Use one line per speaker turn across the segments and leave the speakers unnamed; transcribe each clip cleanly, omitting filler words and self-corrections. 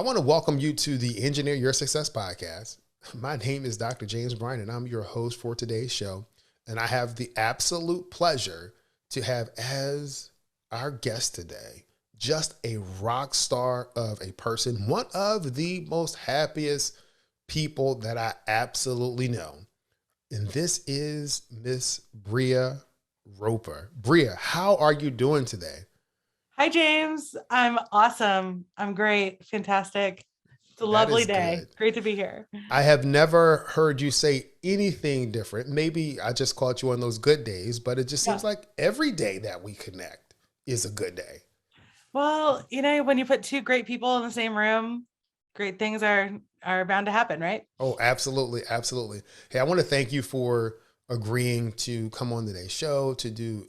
I want to welcome you to the Engineer Your Success podcast. My name is Dr. James Bryan, and I'm your host for today's show. And I have the absolute pleasure to have as our guest today just a rock star of a person, one of the most happiest people that I absolutely know. And this is Miss Brea Roper. Brea, how are you doing today?
Hi, James. I'm awesome. I'm great. Fantastic. It's a
That
lovely
is
day.
good.
Great to be here.
I have never heard you say anything different. Maybe I just caught you on those good days, but it just
Yeah.
seems like every day that we connect is a good day.
Well, when you put two great people in the same room, great things are bound to happen, right?
Oh, absolutely. Absolutely. Hey, I want to thank you for agreeing to come on today's show to do,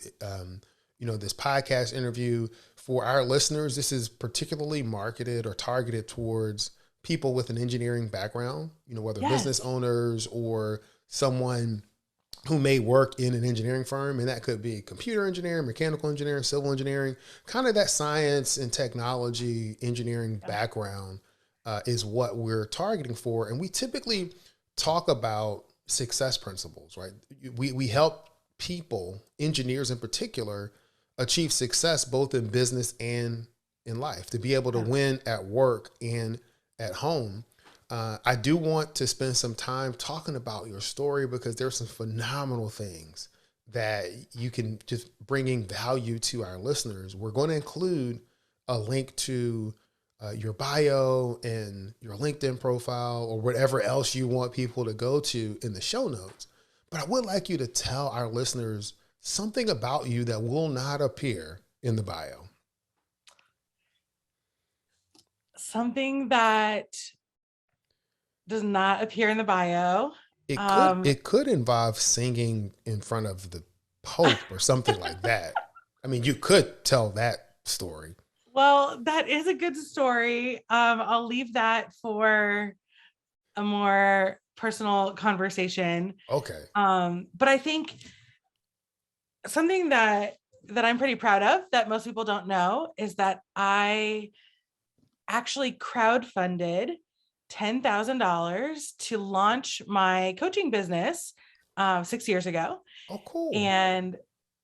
this podcast interview for our listeners. This is particularly marketed or targeted towards people with an engineering background, whether business
Yes.
owners or someone who may work in an engineering firm. And that could be computer engineering, mechanical engineering, civil engineering, kind of that science and technology engineering
Yeah.
background is what we're targeting for. And we typically talk about success principles, right? We help people, engineers in particular, achieve success both in business and in life, to be able to
Yeah.
win at work and at home. I do want to spend some time talking about your story because there's some phenomenal things that you can just bringing value to our listeners. We're going to include a link to your bio and your LinkedIn profile or whatever else you want people to go to in the show notes. But I would like you to tell our listeners something about you that will not appear in the bio.
Something that does not appear in the bio.
It could
Um,
it could involve singing in front of the Pope or something like that. I mean, you could tell that story.
well, that is a good story. I'll leave that for a more personal conversation.
Okay.
But I think something that I'm pretty proud of that most people don't know is that I actually crowdfunded $10,000 to launch my coaching business 6 years ago.
Oh, cool.
And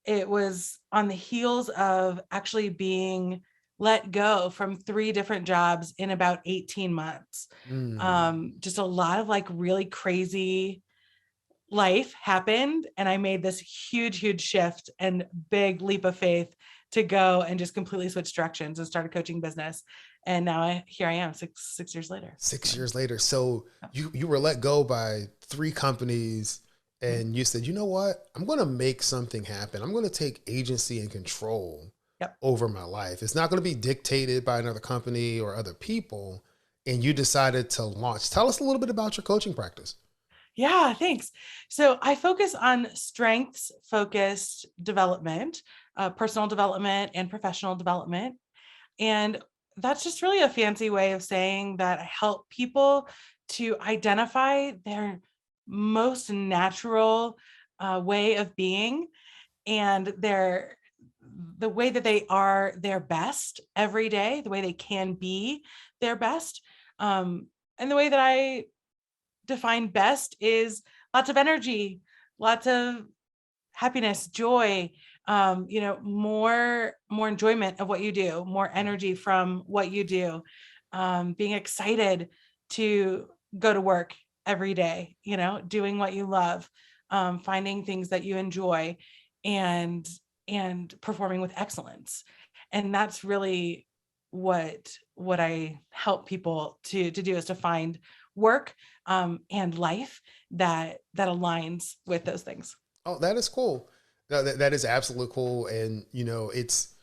it was on the heels of actually being let go from 3 different jobs in about 18 months.
Mm.
Just a lot of like really crazy life happened, and I made this huge shift and big leap of faith to go and just completely switch directions and start a coaching business. And now here I am, six years later.
Six
So,
years later. So you were let go by 3 companies
mhm.
and you said, you know what? I'm going to make something happen. I'm going to take agency and control
Yep.
over my life. It's not going to be dictated by another company or other people. And you decided to launch. Tell us a little bit about your coaching practice.
Yeah, thanks. So I focus on strengths focused development, personal development, and professional development. And that's just really a fancy way of saying that I help people to identify their most natural way of being and the way that they are their best every day, the way they can be their best. And the way that I define best is lots of energy, lots of happiness, joy, more enjoyment of what you do, more energy from what you do, being excited to go to work every day, doing what you love, finding things that you enjoy, and performing with excellence. And that's really what I help people to do, is to find work and life that aligns with those things.
Oh, that is cool. No, that is absolutely cool. And it's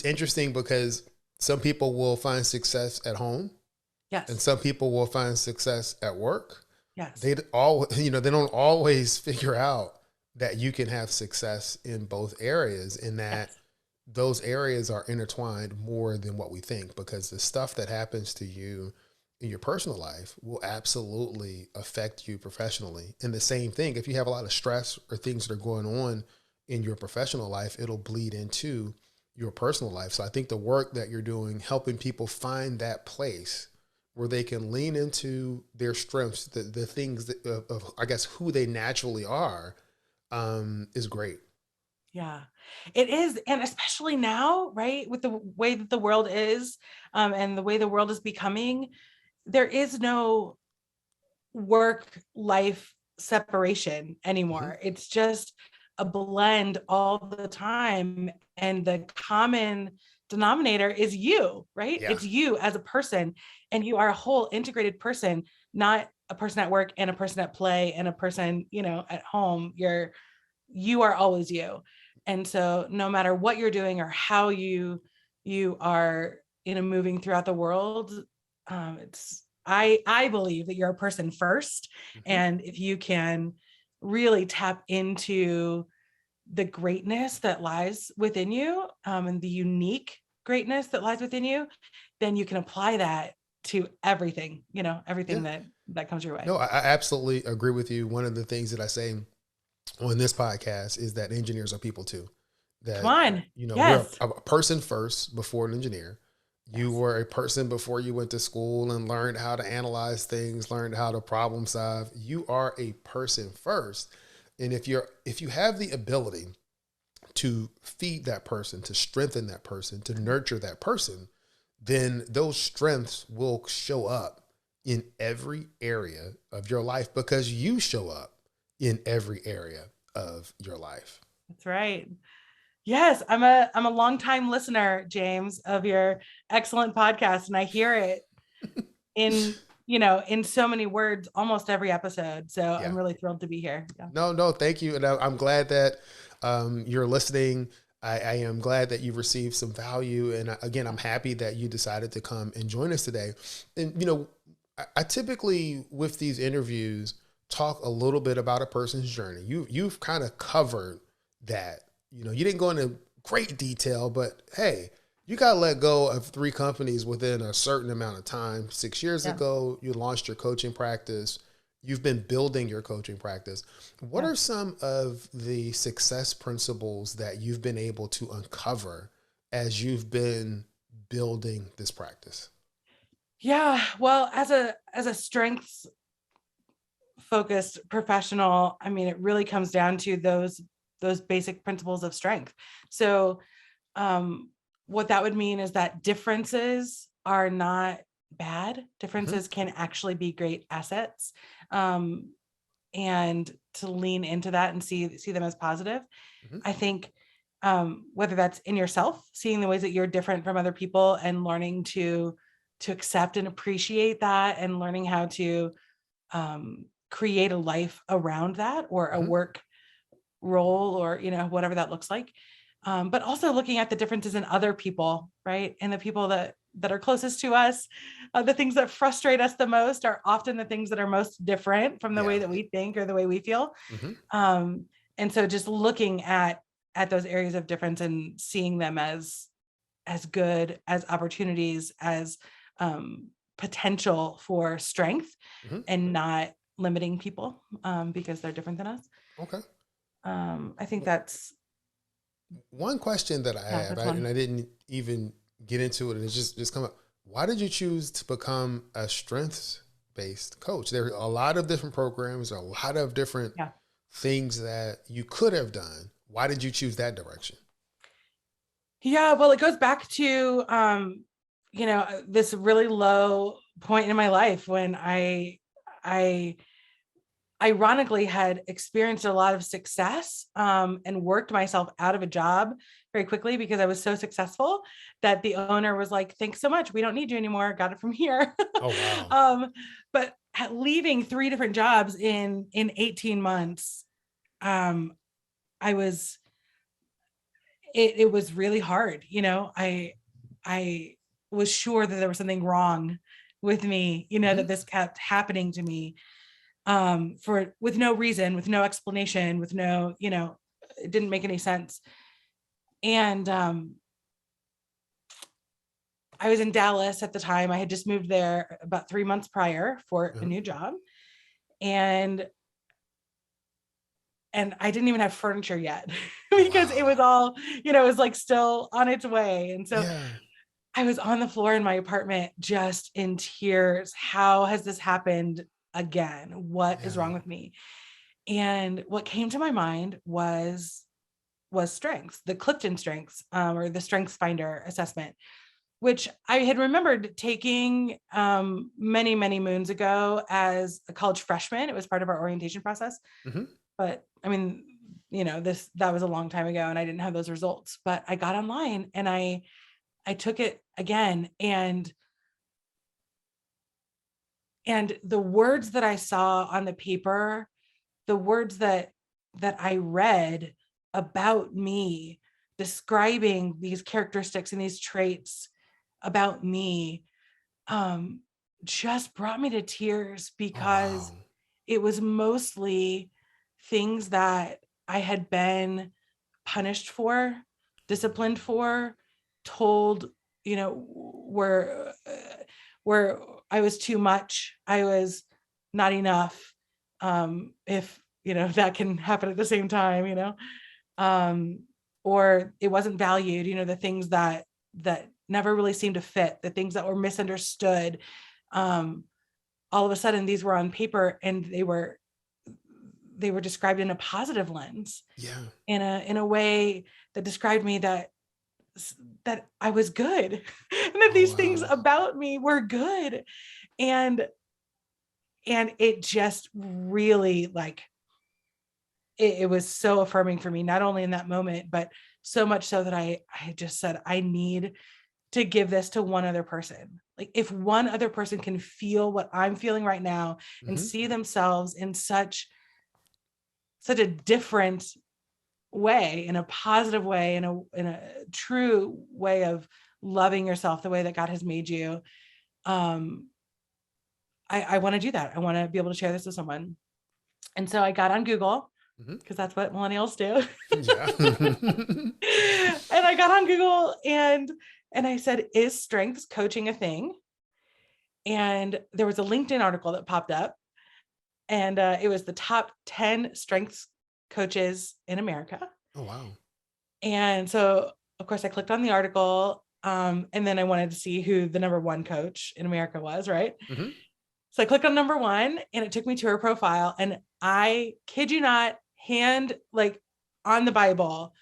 interesting because some people will find success at home and
Yes.
some people will find success at work.
Yes.
They don't always figure out that you can have success in both areas, and that
Yes.
those areas are intertwined more than what we think, because the stuff that happens to you in your personal life will absolutely affect you professionally. And the same thing, if you have a lot of stress or things that are going on in your professional life, it'll bleed into your personal life. So I think the work that you're doing, helping people find that place where they can lean into their strengths, the things that, of I guess who they naturally are, is great.
Yeah, it is. And especially now, right, with the way that the world is, and the way the world is becoming, there is no work life separation
Hmm.
anymore. It's just a blend all the time. And the common denominator is you, right?
Yeah.
It's you as a person, and you are a whole integrated person, not a person at work and a person at play and a person, at home. You are always you. And so no matter what you're doing or how you are, moving throughout the world, it's I believe that you're a person first.
Hmm.
And if you can really tap into the greatness that lies within you, and the unique greatness that lies within you, then you can apply that to everything,
Yeah.
everything that comes your way.
No, I absolutely agree with you. One of the things that I say on this podcast is that engineers are people too.
Come
That,
on.
we're
Yes.
a person first before an engineer. You
Yes.
were a person before you went to school and learned how to analyze things, learned how to problem solve. You are a person first. And if you have the ability to feed that person, to strengthen that person, to nurture that person, then those strengths will show up in every area of your life because you show up in every area of your life.
That's right. Yes, I'm a longtime listener, James, of your excellent podcast, and I hear it in in so many words almost every episode. So
Yeah.
I'm really thrilled to be here. Yeah.
No, no, thank you. And I'm glad that you're listening. I am glad that you received some value. And again, I'm happy that you decided to come and join us today. And, I typically, with these interviews, talk a little bit about a person's journey. You've kind of covered that. You didn't go into great detail, but hey, you got to let go of 3 companies within a certain amount of time. 6 years
Yeah.
ago, you launched your coaching practice. You've been building your coaching practice. What
Yeah.
are some of the success principles that you've been able to uncover as you've been building this practice?
Yeah. Well, as a strengths focused professional, I mean, it really comes down to those basic principles of strength. So what that would mean is that differences are not bad.
Mm-hmm.
Differences can actually be great assets. Um, and to lean into that and see them as positive.
Mm-hmm.
I think whether that's in yourself, seeing the ways that you're different from other people and learning to accept and appreciate that, and learning how to create a life around that, or a
Mm-hmm.
work role, or whatever that looks like. But also looking at the differences in other people, right? And the people that are closest to us. The things that frustrate us the most are often the things that are most different from the way
Yeah.
that we think or the way we feel.
Mm-hmm.
um, and so just looking at those areas of difference and seeing them as good, as opportunities, as potential for strength,
Mm-hmm.
and not limiting people because they're different than us.
Okay.
I think
Well,
that's,
one question that I
yeah,
have,
that's
and
one.
I didn't even get into it, and it's just come up. Why did you choose to become a strengths based coach? There are a lot of different programs, a lot of different
Yeah.
things that you could have done. Why did you choose that direction?
Yeah, well, it goes back to this really low point in my life when I ironically had experienced a lot of success, and worked myself out of a job very quickly because I was so successful that the owner was like, "Thanks so much. We don't need you anymore. Got it from here."
Oh, wow.
um, but leaving 3 different jobs in 18 months, um, I was it was really hard. I was sure that there was something wrong with me,
Mm-hmm.
that this kept happening to me, for with no reason, with no explanation, with no, it didn't make any sense. And I was in Dallas at the time. I had just moved there about 3 months prior for a
Uh-huh.
new job. And I didn't even have furniture yet
Oh,
because it
wow.
was all, it was like still on its way. And so
Yeah.
I was on the floor in my apartment, just in tears. How has this happened again? What is
Yeah.
wrong with me? And what came to my mind was strengths, the Clifton strengths, or the Strengths Finder assessment, which I had remembered taking many, many moons ago as a college freshman. It was part of our orientation process.
Mm-hmm.
But I mean, that was a long time ago and I didn't have those results. But I got online and I took it again, and the words that I saw on the paper, the words that I read about me, describing these characteristics and these traits about me, um, just brought me to tears,
Oh, wow.
because it was mostly things that I had been punished for, disciplined for, told, where I was too much, I was not enough. If that can happen at the same time, um, or it wasn't valued, the things that never really seemed to fit, the things that were misunderstood. Um, all of a sudden, these were on paper, and they were described in a positive lens,
Yeah.
in a way that described me, that I was good, and that
Oh,
these things
wow.
about me were good. And it just really, like, it was so affirming for me, not only in that moment, but so much so that I just said, I need to give this to one other person. Like, if one other person can feel what I'm feeling right now and
Mm-hmm.
see themselves in such a different way, in a positive way, in a true way of loving yourself the way that God has made you, um, I want to do that. I want to be able to share this with someone. And so I got on Google,
Mm-hmm.
because that's what millennials do.
Yeah.
And I got on Google, and I said, is strengths coaching a thing? And there was a LinkedIn article that popped up, and it was the top 10 strengths coaches in America.
Oh, wow.
And so, of course, I clicked on the article, and then I wanted to see who the number one coach in America was, right?
Mm-hmm.
So I clicked on number one, and it took me to her profile. And I kid you not, hand like on the Bible,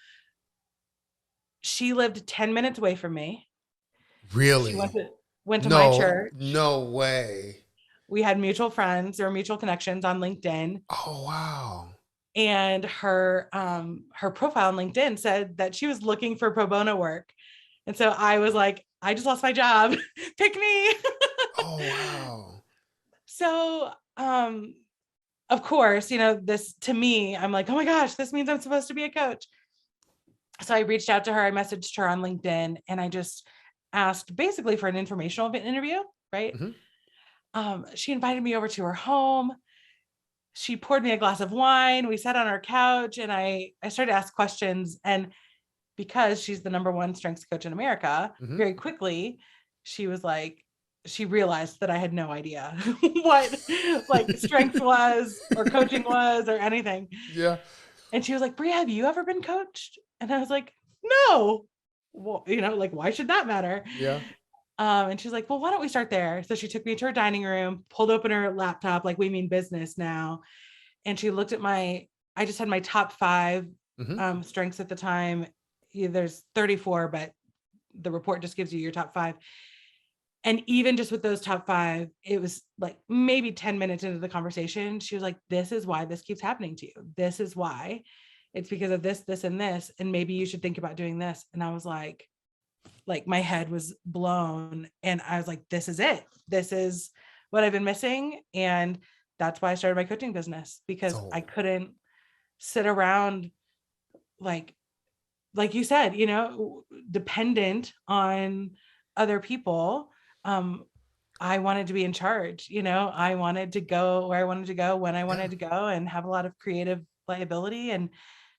she lived 10 minutes away from me. She
Really?
went to my
No,
church.
no way.
We had mutual friends or mutual connections on LinkedIn.
Oh, wow.
And her profile on LinkedIn said that she was looking for pro bono work. And so I was like, I just lost my job. Pick me.
Oh, wow.
So of course, this, to me, I'm like, oh my gosh, this means I'm supposed to be a coach. So I reached out to her, I messaged her on LinkedIn, and I just asked basically for an informational interview, right?
Mm-hmm.
She invited me over to her home. She poured me a glass of wine. We sat on our couch, and I started to ask questions. And because she's the number one strengths coach in America,
Mm-hmm.
very quickly, she was like, she realized that I had no idea what, like, strengths was, or coaching was, or anything.
Yeah.
And she was like, Brea, have you ever been coached? And I was like, no. Well, like, why should that matter?
Yeah.
And she's like, well, why don't we start there? So she took me to her dining room, pulled open her laptop, like, we mean business now. And she looked at I just had my top 5
Mm-hmm.
strengths at the time. There's 34, but the report just gives you your top 5. And even just with those top 5, it was like maybe 10 minutes into the conversation, she was like, this is why this keeps happening to you. This is why. It's because of this, this, and this. And maybe you should think about doing this. And I was like my head was blown. And I was like, this is it. This is what I've been missing. And that's why I started my coaching business, because I
So,
couldn't sit around, like you said, dependent on other people. I wanted to be in charge. I wanted to go where I wanted to go, when I
yeah.
wanted to go, and have a lot of creative liability. And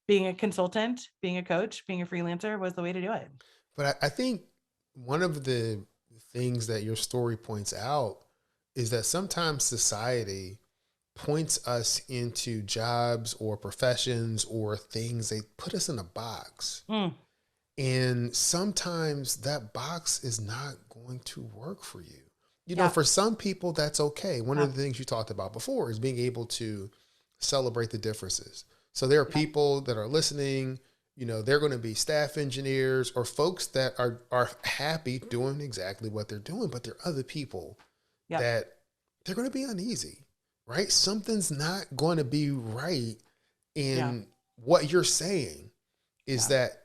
being a consultant, being a coach, being a freelancer was the way to do it.
But I think one of the things that your story points out is that sometimes society points us into jobs or professions or things, they put us in a box.
Mm,
And sometimes that box is not going to work for you. You know,
Yeah.
for some people, that's okay. One
Yeah.
of the things you talked about before is being able to celebrate the differences. So there are
Yeah.
people that are listening, you know, they're going to be staff engineers or folks that are happy doing exactly what they're doing, but there are other people
Yeah.
that they're going to be uneasy, right? Something's not going to be right
Yeah.
in what you're saying is
Yeah.
that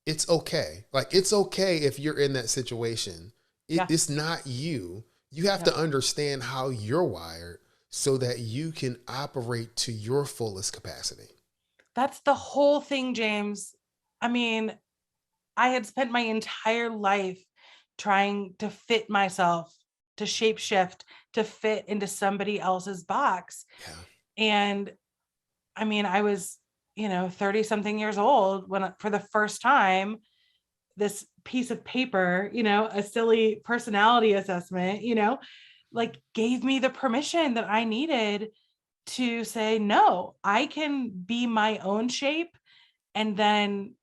it's okay. Like it's okay if you're in that situation.
Yeah.
It's not you. You have
Yeah.
to understand how you're wired so that you can operate to your fullest capacity.
That's the whole thing, James. I mean, I had spent my entire life trying to fit myself, to shape shift, to fit into somebody else's box.
Yeah.
And I mean, I was, 30 something years old when for the first time, this piece of paper, a silly personality assessment, like gave me the permission that I needed to say, no, I can be my own shape and then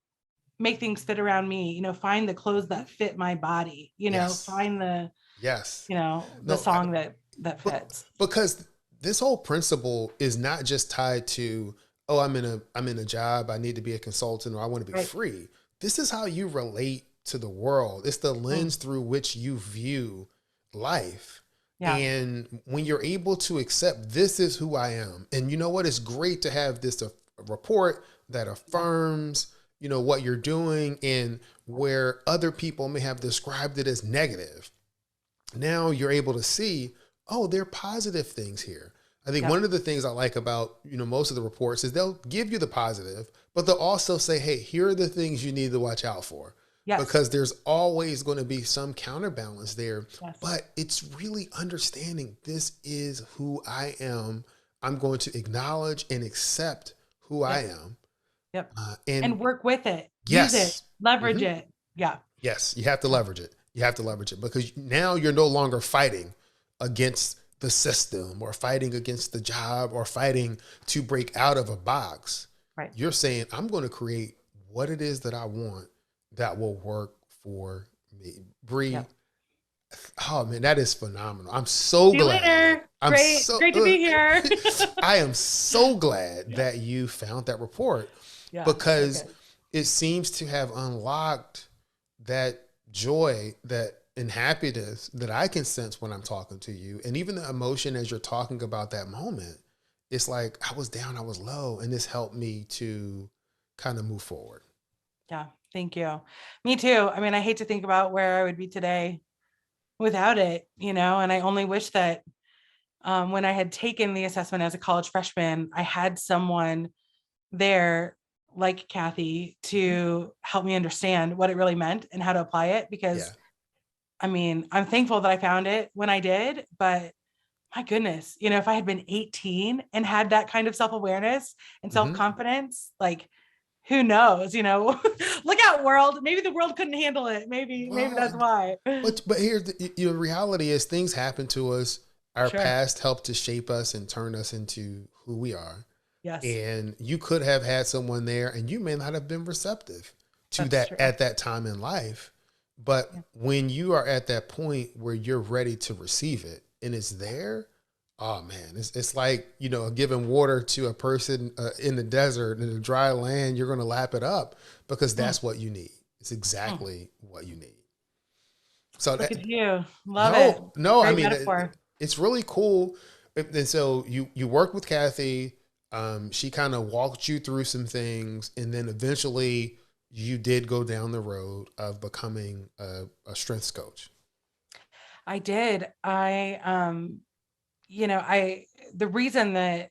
make things fit around me, find the clothes
Mhm.
that fit my body,
Yes.
find the,
Yes.
the
No,
song that
but
fits.
because this whole principle is not just tied to, oh, I'm in a job, I need to be a consultant or I want to be
Right.
free. This is how you relate to the world. It's the
Mm.
lens through which you view life.
Yeah.
And when you're able to accept this is who I am, and you know what, it's great to have this a report that
Yeah.
affirms, you know, what you're doing and where other people may have described it as negative. Now you're able to see, oh, there are positive things here. I think
Yep.
one of the things I like about, you know, most of the reports is they'll give you the positive, but they'll also say, hey, here are the things you need to watch out for.
Yes.
Because there's always going to be some counterbalance there.
Yes.
But it's really understanding this is who I am. I'm going to acknowledge and accept who I
Yep.
am.
Yep.
And
And work with it. Use it.
yes,
Leverage
mhm,
it. Yeah.
yes, you have to
Yeah.
leverage it. You have to leverage it because now you're no longer fighting against the system or fighting against the job or fighting to break out of a box.
Right.
You're saying, I'm going to create what it is that I want that will work for me. Bree,
Yep.
oh man, that is phenomenal. I'm so
See you
glad.
later. Great to be here.
I am so glad that you found that report
Yeah. So
because
good.
it seems to have unlocked that joy that and happiness that I can sense when I'm talking to you. And even the emotion as you're talking about that moment, it's like I was down, I was low, and this helped me to kind of move forward.
Yeah. Thank you. Me too. I mean, I hate to think about where I would be today without it, and I only wish that when I had taken the assessment as a college freshman, I had someone there like Kathy
Mhm.
to help me understand what it really meant and how to apply it.
Yeah.
Because I mean, I'm thankful that I found it when I did, but my goodness, if I had been 18 and had that kind of self-awareness and
Hmm.
self-confidence, like who knows, look out world. Maybe the world couldn't handle it. Maybe
Well,
that's why.
but here's the reality is things happen to us. Our
Sure.
past helped to shape us and turn us into who we are.
Yes,
And you could have had someone there and you may not have been receptive to
that's
that
true.
at that time in life. But
Yeah.
when you are at that point where you're ready to receive it and it's there, oh man, it's like, you know, giving water to a person in the desert, in a dry land, you're going to lap it up because
Mm,
that's what you need. It's
mm.
exactly what you need. So
Look
that,
at you. Love it.
no, I
Great
mean,
metaphor.
it's really cool. And so you work with Kathy. She kind of walked you through some things, and then eventually you did go down the road of becoming a strengths coach.
I did. The reason that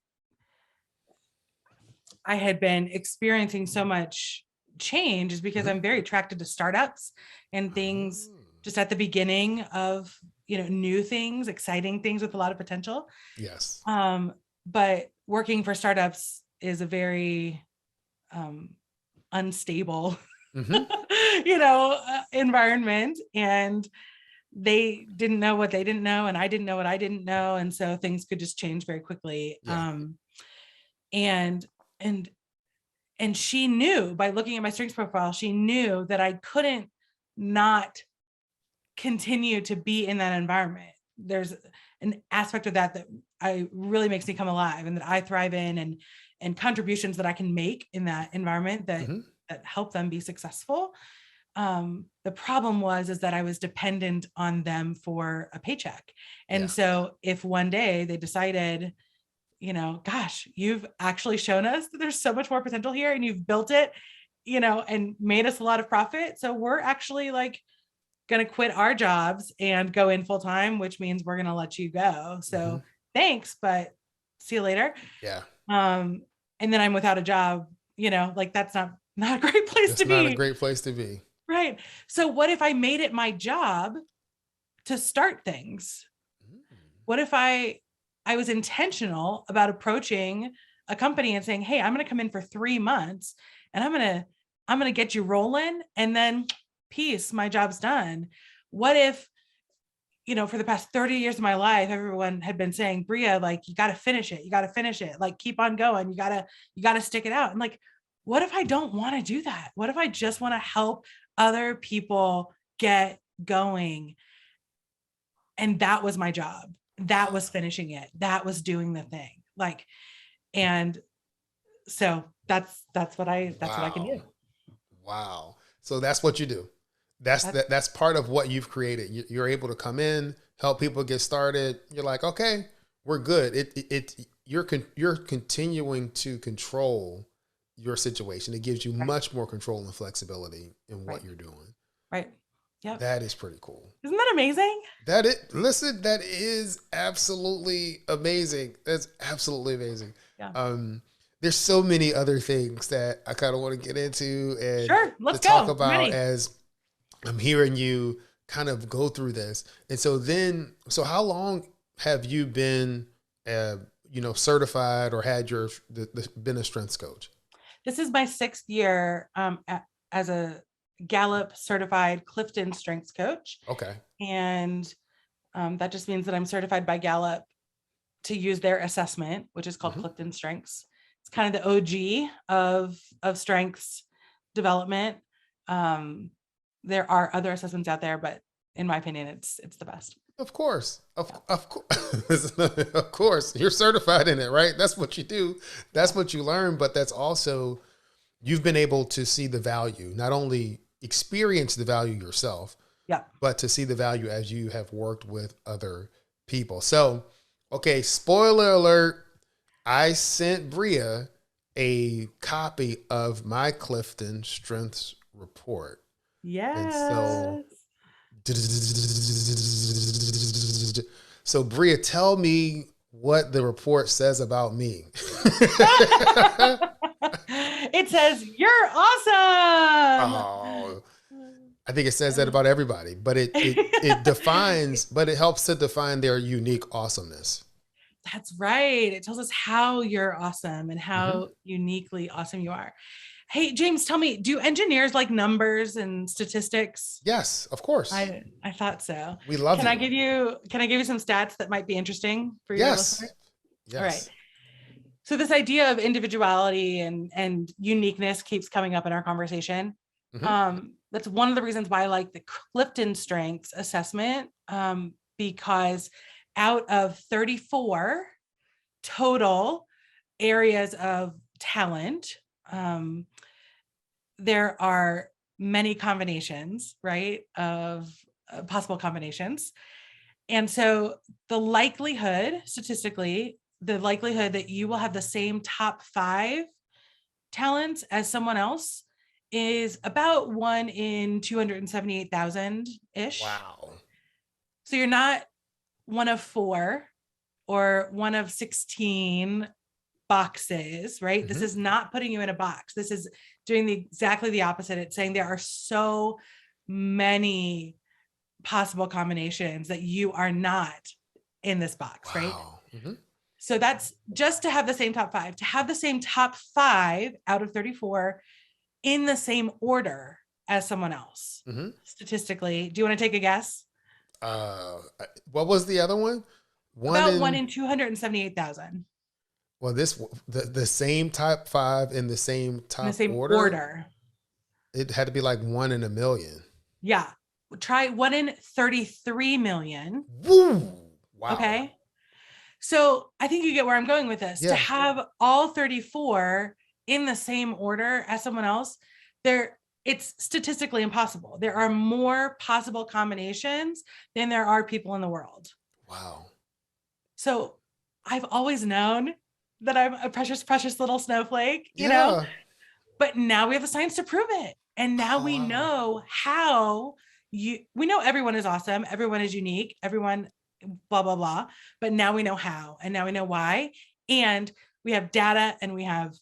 I had been experiencing so much change is because
Mhm.
I'm very attracted to startups and things
Oh,
just at the beginning of, new things, exciting things with a lot of potential.
yes.
Um, but working for startups is a very um, unstable,
Hmm.
environment. And they didn't know what they didn't know, and I didn't know what I didn't know. And so things could just change very quickly.
Yeah.
And, and And she knew, by looking at my strengths profile, she knew that I couldn't not continue to be in that environment. There's an aspect of that I really makes me come alive, and that I thrive in, and contributions that I can make in that environment that help them be successful. The problem is that I was dependent on them for a paycheck. And so if one day they decided, gosh, you've actually shown us that there's so much more potential here, and you've built it, and made us a lot of profit. So we're actually like going to quit our jobs and go in full time, which means we're going to let you go. So thanks, but see you later.
Yeah.
And then I'm without a job, like that's not a great place to be.
Not a great place to be.
Right. So what if I made it my job to start things? What if I was intentional about approaching a company and saying, hey, I'm going to come in for 3 months and I'm going to get you rolling, and then peace, my job's done. What if, for the past 30 years of my life, everyone had been saying, Brea, like, you got to finish it. You got to finish it. Like, keep on going. You got to stick it out. And like, what if I don't want to do that? What if I just want to help other people get going? And that was my job. That was finishing it. That was doing the thing. Like, and so that's what I can do.
Wow. So that's what you do. That's part of what you've created. You're able to come in, help people get started. You're like, okay, we're good. You're continuing to control your situation. It gives you much more control and flexibility in what you're doing.
Right. Yeah.
That is pretty cool.
Isn't that amazing?
That is absolutely amazing. That's absolutely amazing.
Yeah.
There's so many other things that I kind of want to get into and
talk
about as I'm hearing you kind of go through this. And so how long have you been, certified or had been a strengths coach?
This is my 6th year as a Gallup certified Clifton strengths coach.
Okay.
And that just means that I'm certified by Gallup to use their assessment, which is called Clifton Strengths. It's kind of the OG of strengths development. There are other assessments out there, but in my opinion, it's the best.
Of course. Of course. Of course. You're certified in it, right? That's what you do. That's what you learn. But that's also, you've been able to see the value, not only experience the value yourself, but to see the value as you have worked with other people. So, okay, spoiler alert. I sent Brea a copy of my Clifton Strengths report.
Yes.
And so Brea, tell me what the report says about me.
It says, you're awesome.
Oh, I think it says that about everybody, but it defines, but it helps to define their unique awesomeness.
That's right. It tells us how you're awesome and how uniquely awesome you are. Hey, James, tell me, do engineers like numbers and statistics?
Yes, of course.
I thought so.
We love it.
Can I give you some stats that might be interesting for your listeners?
Yes.
All right. So this idea of individuality and uniqueness keeps coming up in our conversation. That's one of the reasons why I like the Clifton Strengths assessment, because out of 34 total areas of talent, there are many combinations, right, of possible combinations. And so the likelihood, statistically, that you will have the same top 5 talents as someone else is about 1 in 278,000-ish.
Wow.
So you're not one of 4 or one of 16 boxes, right? This is not putting you in a box. This is doing exactly the opposite. It's saying there are so many possible combinations that you are not in this box, right? So that's just to have the same top 5, to have the same top 5 out of 34 in the same order as someone else. Statistically, do you want to take a guess?
What was the other one?
About 1 in 278,000.
Well, the same top five in the same
in the
top
same
order,
order.
it had to be like 1 in a million.
Yeah. Try 1 in 33 million.
Woo! Wow.
Okay. So I think you get where I'm going with this. To
Yeah.
have all 34 in the same order as someone else, it's statistically impossible. There are more possible combinations than there are people in the world.
Wow.
So I've always known that I'm a precious, precious little snowflake,
Yeah.
but now we have the science to prove it. And now
Oh,
we
wow.
know we know everyone is awesome. Everyone is unique. Everyone, blah, blah, blah. But now we know how, and now we know why. And we have data and we have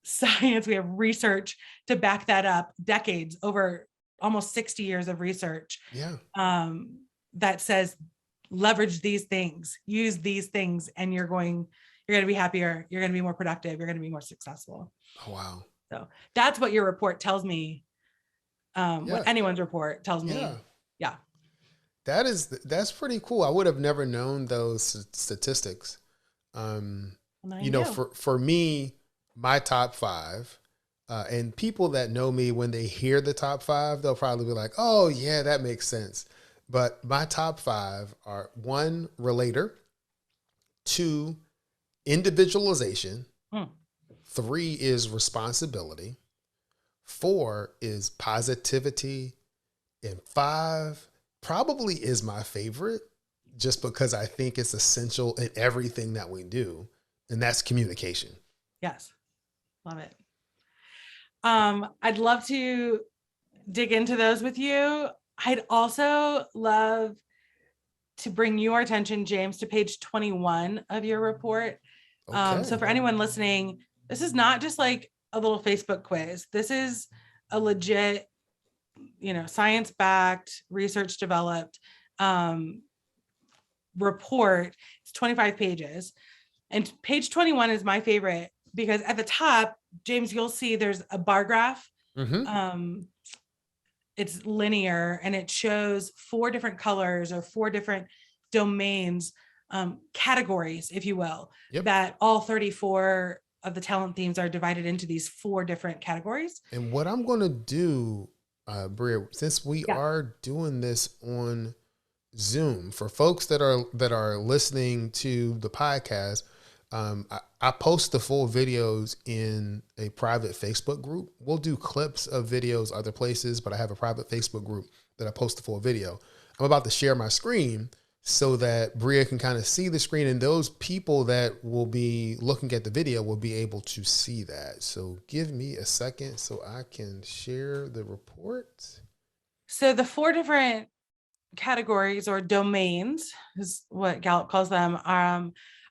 science, we have research to back that up, decades, over almost 60 years of research.
Yeah.
That says leverage these things, use these things, and you're going to be happier, you're going to be more productive, you're going to be more successful.
Oh, wow.
So that's what your report tells me.
Yeah.
What anyone's report tells me.
Yeah.
Yeah.
That's pretty cool. I would have never known those statistics. For me, my top five, and people that know me, when they hear the top five, they'll probably be like, oh yeah, that makes sense. But my top five are: 1, relator; 2, individualization; 3 is responsibility; 4 is positivity; and 5 probably is my favorite, just because I think it's essential in everything that we do, and that's communication.
Yes. Love it. I'd love to dig into those with you. I'd also love to bring your attention, James, to page 21 of your report.
Okay.
So for anyone listening, this is not just like a little Facebook quiz. This is a legit, science-backed, research-developed report. It's 25 pages. And page 21 is my favorite because at the top, James, you'll see there's a bar graph.
Mm-hmm.
It's linear and it shows 4 different colors or 4 different domains, categories, if you will,
Yep.
that all 34 of the talent themes are divided into these 4 different categories.
And what I'm going to do, Brea, since we are doing this on Zoom, for folks that are listening to the podcast, I post the full videos in a private Facebook group. We'll do clips of videos other places, but I have a private Facebook group that I post the full video. I'm about to share my screen so that Brea can kind of see the screen, and those people that will be looking at the video will be able to see that. So give me a second so I can share the report.
So the 4 different categories or domains is what Gallup calls them,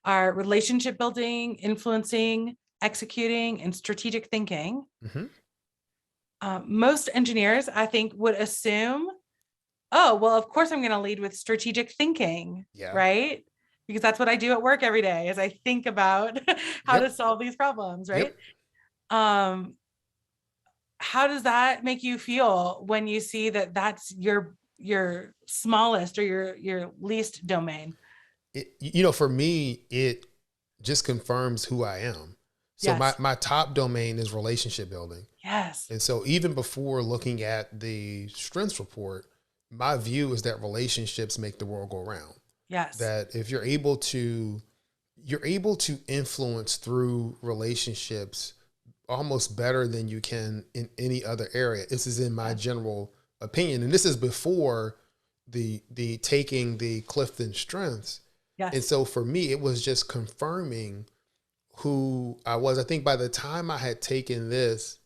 are relationship building, influencing, executing, and strategic thinking.
Mm-hmm.
Most engineers, I think, would assume, oh, well, of course I'm going to lead with strategic thinking, right? Because that's what I do at work every day, is I think about how to solve these problems, right? How does that make you feel when you see that that's your smallest or your least domain?
For me, it just confirms who I am. So my top domain is relationship building.
Yes.
And so even before looking at the strengths report, my view is that relationships make the world go round.
Yes.
That if you're able to influence through relationships almost better than you can in any other area. This is in my general opinion. And this is before the taking the Clifton strengths.
Yes.
And so for me, it was just confirming who I was. I think by the time I had taken this,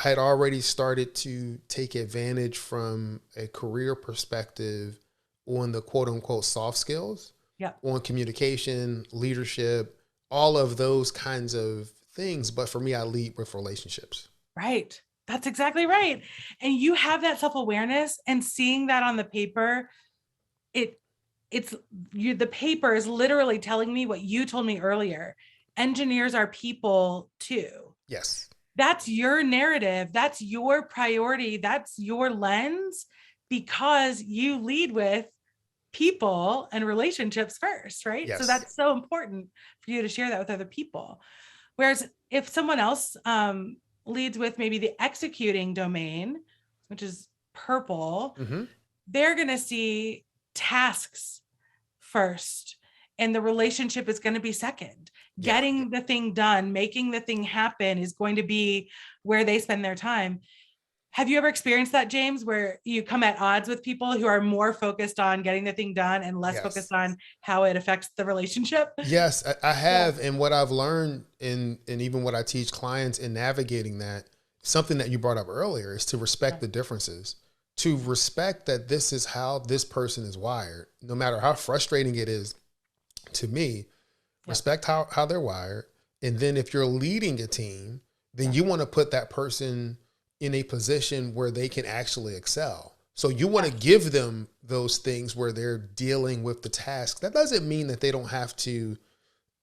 I had already started to take advantage from a career perspective on the quote unquote soft skills, on communication, leadership, all of those kinds of things. But for me, I lead with relationships.
Right. That's exactly right. And you have that self-awareness, and seeing that on the paper, the paper is literally telling me what you told me earlier. Engineers are people too.
Yes.
That's your narrative. That's your priority. That's your lens, because you lead with people and relationships first, right? So
Yes.
that's so important for you to share that with other people. Whereas if someone else leads with maybe the executing domain, which is purple, they're going to see tasks first, and the relationship is going to be second.
Yeah.
Getting the thing done, making the thing happen is going to be where they spend their time. Have you ever experienced that, James, where you come at odds with people who are more focused on getting the thing done and less focused on how it affects the relationship?
Yes, I have. And what I've learned and even what I teach clients in navigating that, something that you brought up earlier, is to respect the differences, to respect that this is how this person is wired, no matter how frustrating it is to me, respect how they're wired. And then if you're leading a team, then you want to put that person in a position where they can actually excel. So you want to give them those things where they're dealing with the task. That doesn't mean that they don't have to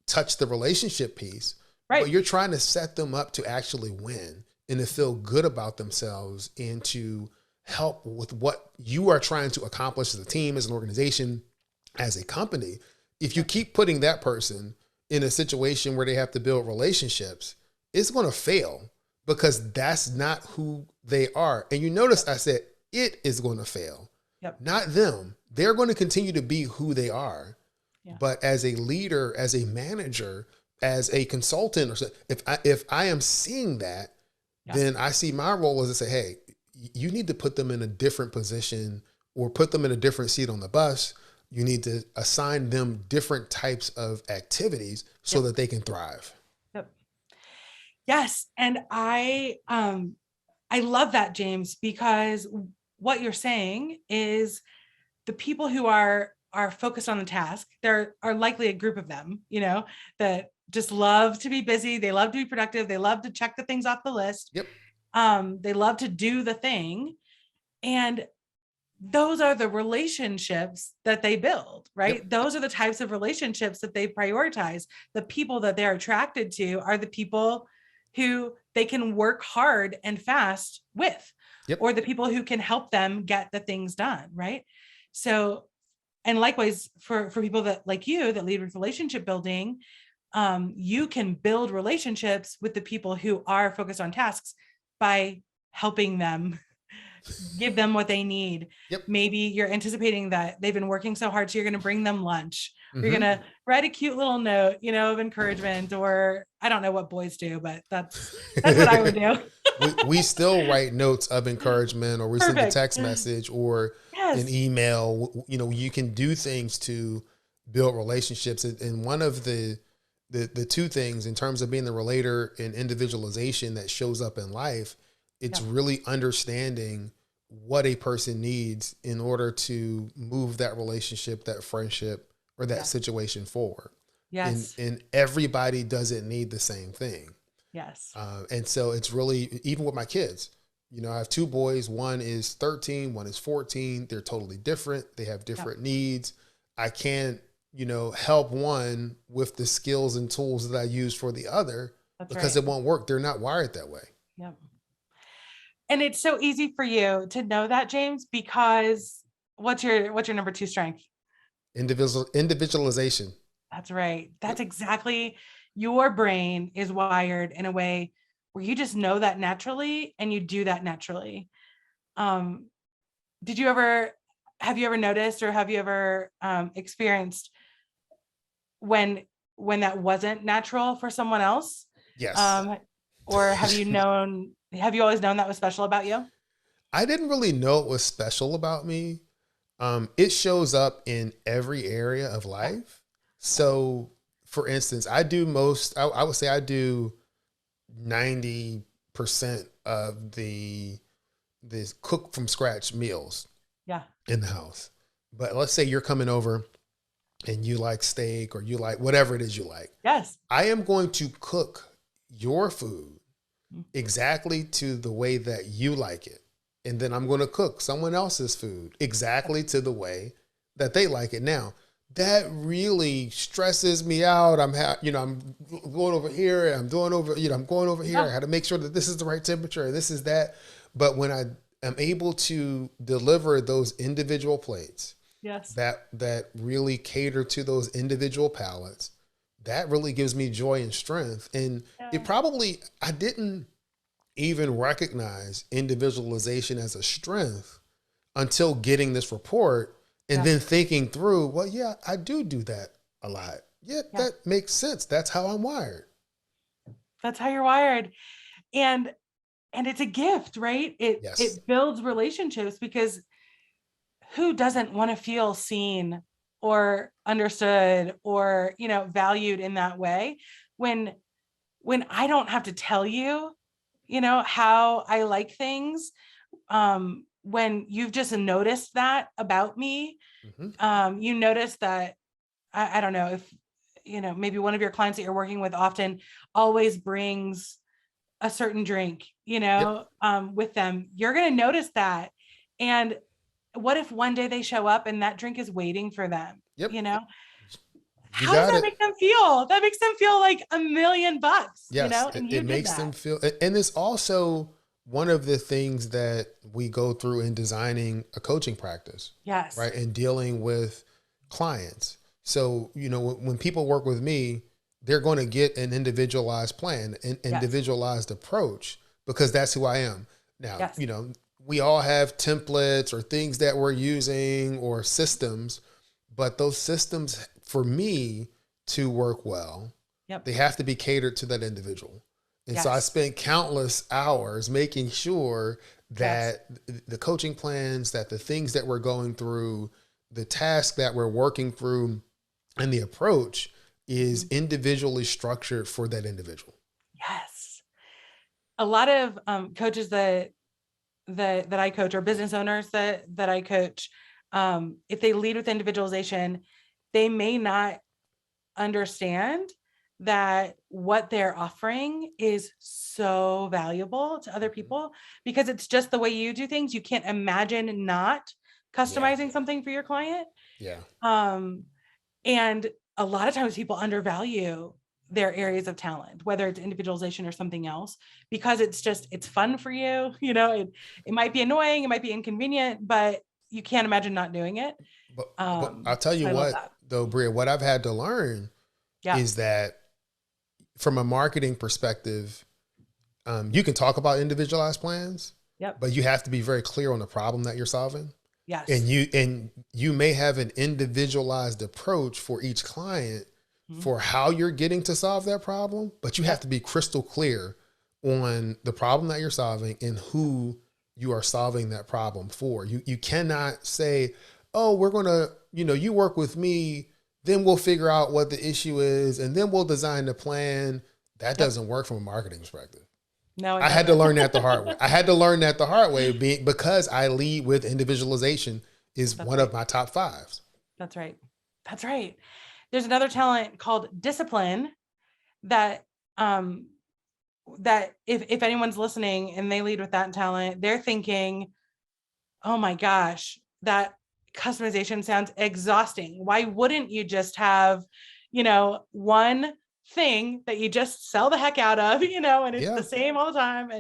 touch the relationship piece, but you're trying to set them up to actually win and to feel good about themselves and to help with what you are trying to accomplish as a team, as an organization, as a company. If you keep putting that person in a situation where they have to build relationships, it's going to fail, because that's not who they are. And you notice I said it is going to fail, not them. They're going to continue to be who they are. But as a leader, as a manager, as a consultant, or so, if I am seeing that, then I see my role as to say, hey, you need to put them in a different position or put them in a different seat on the bus. You need to assign them different types of activities so that they can thrive.
Yes. And I love that, James, because what you're saying is the people who are focused on the task, there are likely a group of them, that just love to be busy. They love to be productive. They love to check the things off the list. They love to do the thing. And those are the relationships that they build, right? Those are the types of relationships that they prioritize. The people that they're attracted to are the people who they can work hard and fast with, or the people who can help them get the things done, right? So, and likewise for people that like you that lead with relationship building, you can build relationships with the people who are focused on tasks by helping them, give them what they need. Maybe you're anticipating that they've been working so hard, so you're going to bring them lunch. You're going to write a cute little note, of encouragement, or I don't know what boys do, but that's what I would do.
we still write notes of encouragement, or we send a text message or an email. You can do things to build relationships. And one of the two things in terms of being the relator and individualization that shows up in life, it's really understanding what a person needs in order to move that relationship, that friendship, or that situation forward. And everybody doesn't need the same thing. And so it's really, even with my kids, I have two boys. One is 13, one is 14. They're totally different. They have different needs. I can't, help one with the skills and tools that I use for the other, because it won't work. They're not wired that way.
And it's so easy for you to know that, James, because what's your number 2 strength?
Individualization.
That's right. That's exactly, your brain is wired in a way where you just know that naturally and you do that naturally. Have you ever noticed, or have you ever experienced when that wasn't natural for someone else?
Yes.
Or have you always known that was special about you?
I didn't really know it was special about me. It shows up in every area of life. So for instance, I would say I do 90% of the cook from scratch meals in the house. But let's say you're coming over and you like steak, or you like whatever it is you like. I am going to cook your food exactly to the way that you like it. And then I'm going to cook someone else's food exactly to the way that they like it. Now, that really stresses me out. I'm going over here, and I'm going over here. I had to make sure that this is the right temperature, and this is that. But when I am able to deliver those individual plates
Yes.
that really cater to those individual palettes. That really gives me joy and strength. And
Yeah.
I didn't even recognize individualization as a strength until getting this report and
Yeah.
then thinking through, well, yeah, I do that a lot. Yeah,
Yeah.
that makes sense. That's how I'm wired.
That's how you're wired. And it's a gift, right?
Yes.
It builds relationships, because who doesn't want to feel seen or understood or, valued in that way, when I don't have to tell you, how I like things, when you've just noticed that about me.
Mm-hmm.
You notice that, I don't know if, maybe one of your clients that you're working with often always brings a certain drink,
Yep.
with them. You're going to notice that. And what if one day they show up and that drink is waiting for them?
Yep. You
How does
got
that
it.
make them feel? That makes them feel like $1,000,000,
Yes.
and
It
you did
makes
that.
them feel, and it's also one of the things that we go through in designing a coaching practice,
Yes.
right? And dealing with clients. So, when people work with me, they're going to get an individualized plan, an
Yes.
individualized approach, because that's who I am. Now,
Yes.
we all have templates or things that we're using or systems, but those systems for me to work well,
Yep.
they have to be catered to that individual. And so I
Yes.
spent countless hours making sure
Yes.
that the coaching plans, that the things that we're going through, the task that we're working through, and the approach is
Mhm.
individually structured for that individual.
Yes. A lot of coaches that I coach, or business owners that I coach, if they lead with individualization, they may not understand that what they're offering is so valuable to other
Mhm.
people, because it's just the way you do things. You can't imagine not
Yeah.
customizing something for your client.
Yeah.
Um, and a lot of times people undervalue their areas of talent, whether it's individualization or something else, because it's fun for you. It might be annoying, it might be inconvenient, but you can't imagine not doing it.
But I'll tell you
So I love
what,
that.
though, Brea, what I've had to learn
Yeah.
is that from a marketing perspective, you can talk about individualized plans,
Yep.
but you have to be very clear on the problem that you're solving. And
Yes.
you may have an individualized approach for each client
Mhm.
for how you're getting to solve that problem, but you have
Yep.
to be crystal clear on the problem that you're solving and who you are solving that problem for. You cannot say, "Oh, we're going to, you work with me, then we'll figure out what the issue is and then we'll design the plan." That
Yep.
doesn't work from a marketing perspective.
No, it
I had to
doesn't.
learn that the hard way. I had to learn that the hard way because I lead with individualization is
That's
one of
right.
my top fives.
That's right. That's right. There's another talent called discipline that um that if anyone's listening and they lead with that talent, they're thinking, "Oh my gosh, that customization sounds exhausting. Why wouldn't you just have, one thing that you just sell the heck out of, and it's the
Yeah.
same all the time,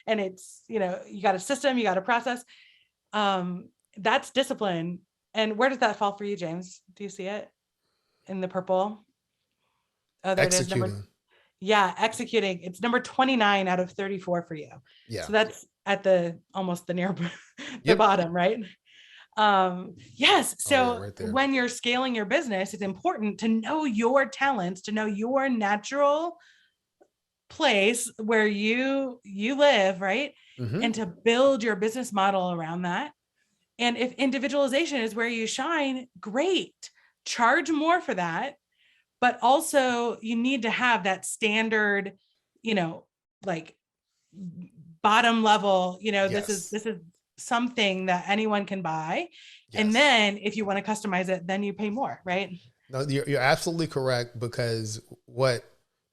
and it's, you got a system, you got a process." That's discipline. And where does that fall for you, James? Do you see it in the purple? Oh, there it is.
Executing.
Yeah, executing. It's number 29 out of 34 for you.
Yeah.
So that's at the almost the near the
Yep.
bottom, right? Yes.
Oh yeah,
So
right there.
when you're scaling your business, it's important to know your talents, to know your natural place where you live, right?
Mm-hmm.
And to build your business model around that. And if individualization is where you shine, great. Charge more for that. But also you need to have that standard, you know, like bottom level,
Yes.
this is something that anyone can buy. And
Yes.
then if you want to customize it, then you pay more, right?
No, you're absolutely correct, because what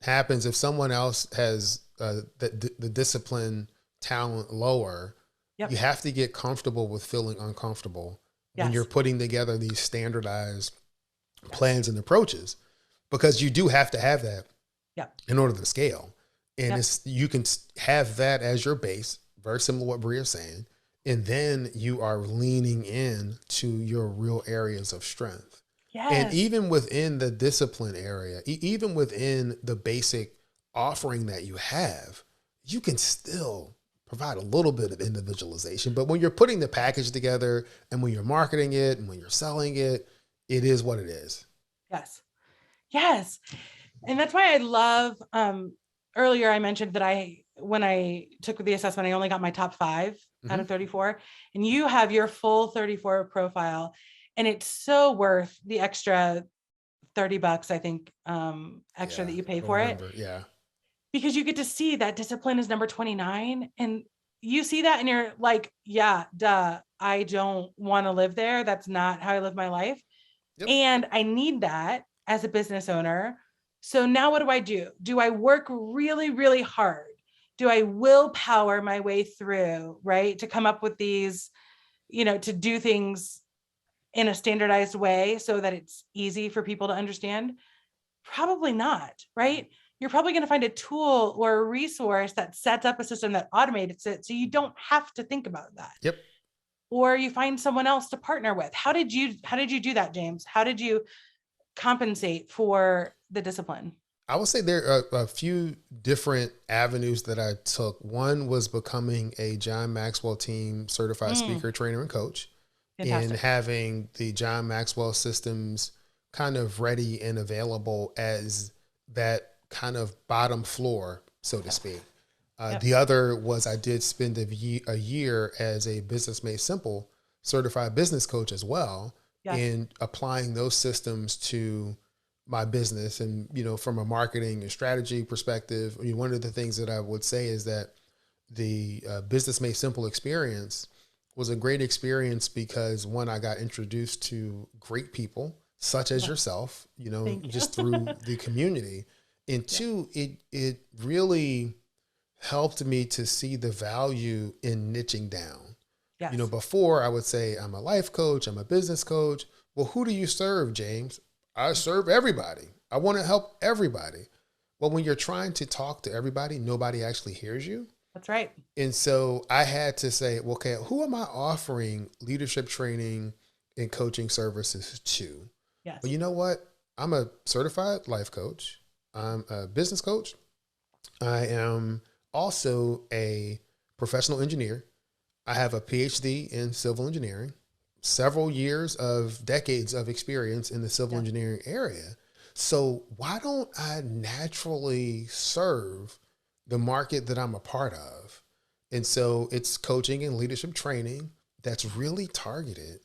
happens if someone else has the discipline talent lower, you
Yep.
have to get comfortable with feeling uncomfortable when you're
Yes.
putting together these standardized
Yes.
plans and approaches, because you do have to have that
Yep.
in order to scale. And
Yep.
you can have that as your base, very similar to what Brea's saying. And then you are leaning in to your real areas of strength. And
Yes.
even within the discipline area, even within the basic offering that you have, you can still provide a little bit of individualization. But when you're putting the package together and when you're marketing it and when you're selling it, it is what it is.
Yes. Yes. And that's why I love, earlier I mentioned that when I took the assessment, I only got my top 5 out
Mm-hmm.
of 34, and you have your full 34 profile, and it's so worth the extra $30, I think, extra
Yeah,
that you
I
pay
don't
for it,
remember. Yeah.
because you get to see that discipline is number 29, and you see that and you're like, yeah, duh, I don't want to live there. That's not how I live my life.
Yep.
And I need that as a business owner. So now what do I do? Do I work really, really hard? Do I willpower my way through, right? To come up with these, to do things in a standardized way so that it's easy for people to understand? Probably not, right? You're probably going to find a tool or a resource that sets up a system that automates it so you don't have to think about that.
Yep.
Or you find someone else to partner with. How did you do that, James? How did you compensate for the discipline?
I would say there are a few different avenues that I took. One was becoming a John Maxwell team certified
Mm,
speaker, trainer, and coach, and
fantastic.
having the John Maxwell systems kind of ready and available as that kind of bottom floor, so to
Yep.
speak.
Yep.
The other was I did spend a year as a Business Made Simple certified business coach as well,
Yes.
in applying those systems to my business. And, from a marketing and strategy perspective, one of the things that I would say is that the Business Made Simple experience was a great experience because one, I got introduced to great people such as
Oh,
yourself,
thank you.
just through the community. And
Yeah.
two, it really helped me to see the value in niching down.
Yes.
Before I would say I'm a life coach, I'm a business coach. Well, who do you serve, James? I serve everybody. I want to help everybody. Well, when you're trying to talk to everybody, nobody actually hears you.
That's right.
And so I had to say, well, okay, who am I offering leadership training and coaching services to? Well,
Yes.
you know what? I'm a certified life coach. I'm a business coach. I am also a professional engineer. I have a PhD in civil engineering, several years of decades of experience in the civil
Yeah.
engineering area. So why don't I naturally serve the market that I'm a part of? And so it's coaching and leadership training that's really targeted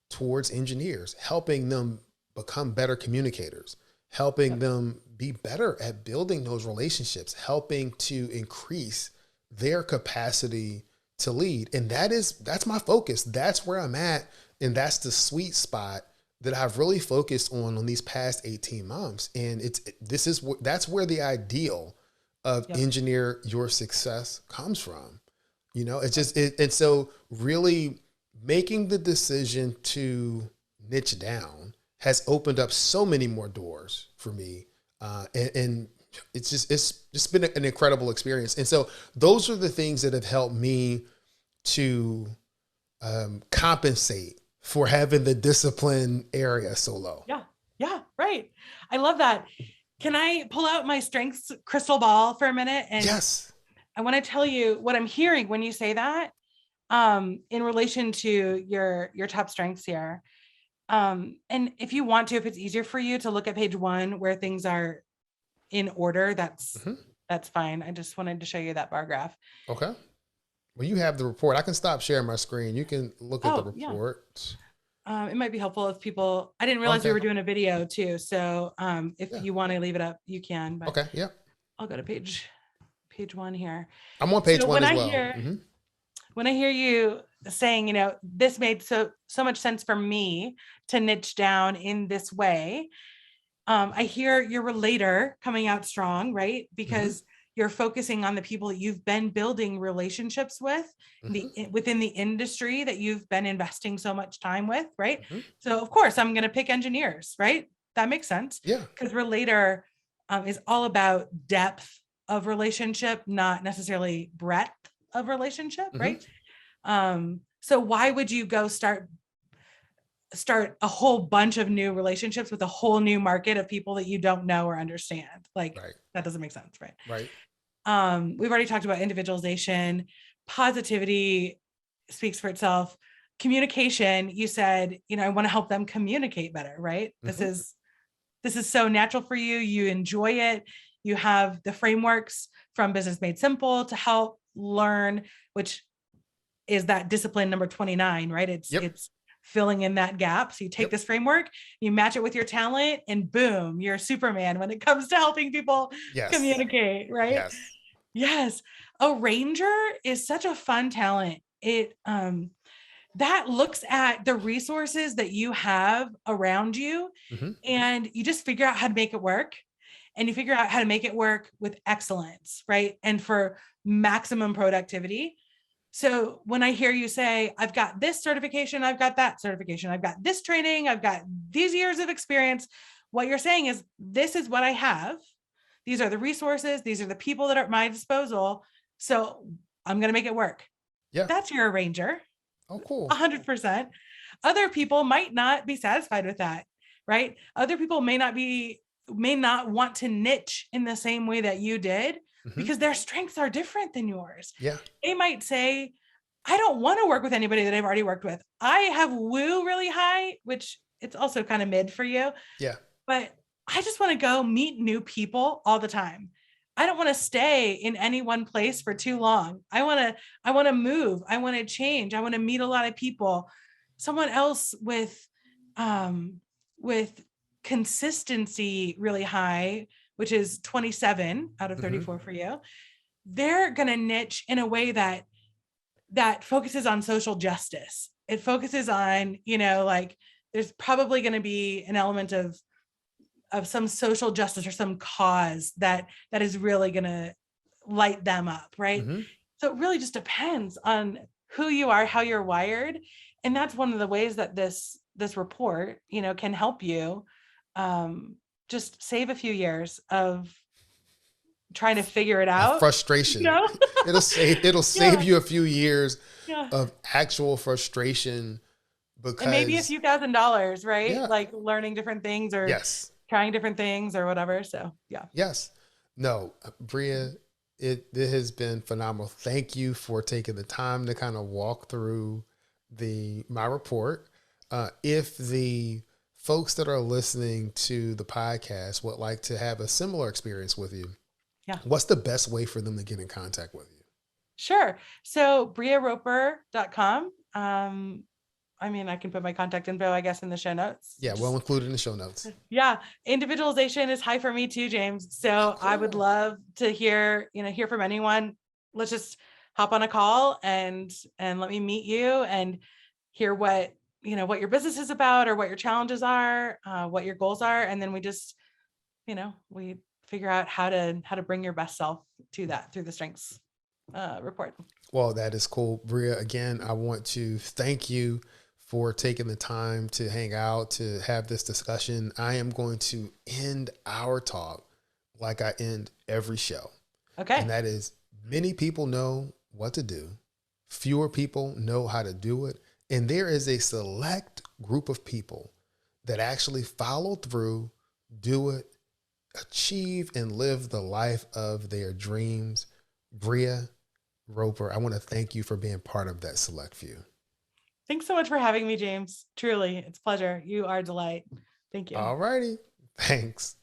towards engineers, helping them become better communicators, helping
Yep.
them be better at building those relationships, helping to increase their capacity to lead. And that's my focus. That's where I'm at. And that's the sweet spot that I've really focused on these past 18 months. And that's where the ideal of
Yep.
engineer your success comes from. It's
Yep.
just and so really making the decision to niche down has opened up so many more doors for me. And it's just been an incredible experience. And so those are the things that have helped me to compensate for having the discipline area so low.
Yeah. Yeah. Right. I love that. Can I pull out my strengths crystal ball for a minute? And
Yes.
I want to tell you what I'm hearing when you say that, in relation to your top strengths here. And if you want to, if it's easier for you to look at page 1 where things are in order, that's
Hmm.
that's fine. I just wanted to show you that bar graph.
Okay. Well, you have the report. I can stop sharing my screen. You can look at the
Oh, yeah.
report.
It might be helpful if people, I didn't realize we
Okay.
were doing a video too. So if
Yeah.
you want to leave it up, you can, but
Okay. Yeah.
I'll go to page 1 here.
I'm on page
So
one
when
as
I
well.
hear
Hmm.
when I hear you saying, this made so much sense for me to niche down in this way, I hear your relator coming out strong, right?
Hmm.
Because you're focusing on the people you've been building relationships with,
Hmm.
within the industry that you've been investing so much time with, right?
Hmm.
So of course I'm going to pick engineers, right? That makes sense,
Yeah.
because relator is all about depth of relationship, not necessarily breadth of relationship,
Hmm.
right? So why would you go start a whole bunch of new relationships with a whole new market of people that you don't know or understand? Like,
Right.
that doesn't make sense, right?
Right.
We've already talked about individualization. Positivity speaks for itself. Communication, you said, I want to help them communicate better, right?
Mm-hmm.
This is so natural for you. You enjoy it. You have the frameworks from Business Made Simple to help learn, which is that discipline number 29, right?
Yep.
It's filling in that gap. So you take this framework, you match it with your talent, and boom, you're Superman when it comes to helping people communicate, right?
Yes.
Yes. A ranger is such a fun talent. It that looks at the resources that you have around you,
Mm-hmm.
and you just figure out how to make it work, and you figure out how to make it work with excellence, right? And for maximum productivity. So when I hear you say, I've got this certification, I've got that certification, I've got this training, I've got these years of experience, what you're saying is, this is what I have. These are the resources. These are the people that are at my disposal. So I'm going to make it work.
Yeah.
That's your ranger.
Oh, cool.
100%. Other people might not be satisfied with that, right? Other people may not want to niche in the same way that you did, because their strengths are different than yours.
Yeah.
They might say, I don't want to work with anybody that I've already worked with. I have woo really high, which it's also kind of mid for you.
Yeah.
But I just want to go meet new people all the time. I don't want to stay in any one place for too long. I want to move. I want to change. I want to meet a lot of people. Someone else with consistency really high, which is 27 out of 34 for you. They're going to niche in a way that focuses on social justice. It focuses on, like, there's probably going to be an element of some social justice or some cause that is really going to light them up, right? So it really just depends on who you are, how you're wired. And that's one of the ways that this report, can help you just save a few years of trying to figure it out.
Frustration. It'll save you a few years of actual frustration, because
and maybe a few $1,000s, right?
Yeah.
Like learning different things or trying different things or whatever. So yeah.
Yes. No, Brea, it has been phenomenal. Thank you for taking the time to kind of walk through my report. If the folks that are listening to the podcast would like to have a similar experience with you, what's the best way for them to get in contact with you?
Sure. So BreaRoper.com. I can put my contact info, I guess, in the show notes.
Yeah, we'll include it in the show notes.
Yeah. Individualization is high for me too, James. So cool. I would love to hear from anyone. Let's just hop on a call and let me meet you and hear what your business is about, or what your challenges are, what your goals are. And then we just, we figure out how to bring your best self to that through the strengths report.
Well, that is cool. Brea, again, I want to thank you for taking the time to hang out, to have this discussion. I am going to end our talk like I end every show.
Okay.
And that is, many people know what to do. Fewer people know how to do it. And there is a select group of people that actually follow through, do it, achieve, and live the life of their dreams. Brea Roper, I want to thank you for being part of that select few.
Thanks so much for having me, James. Truly, it's a pleasure. You are a delight. Thank you.
All righty. Thanks.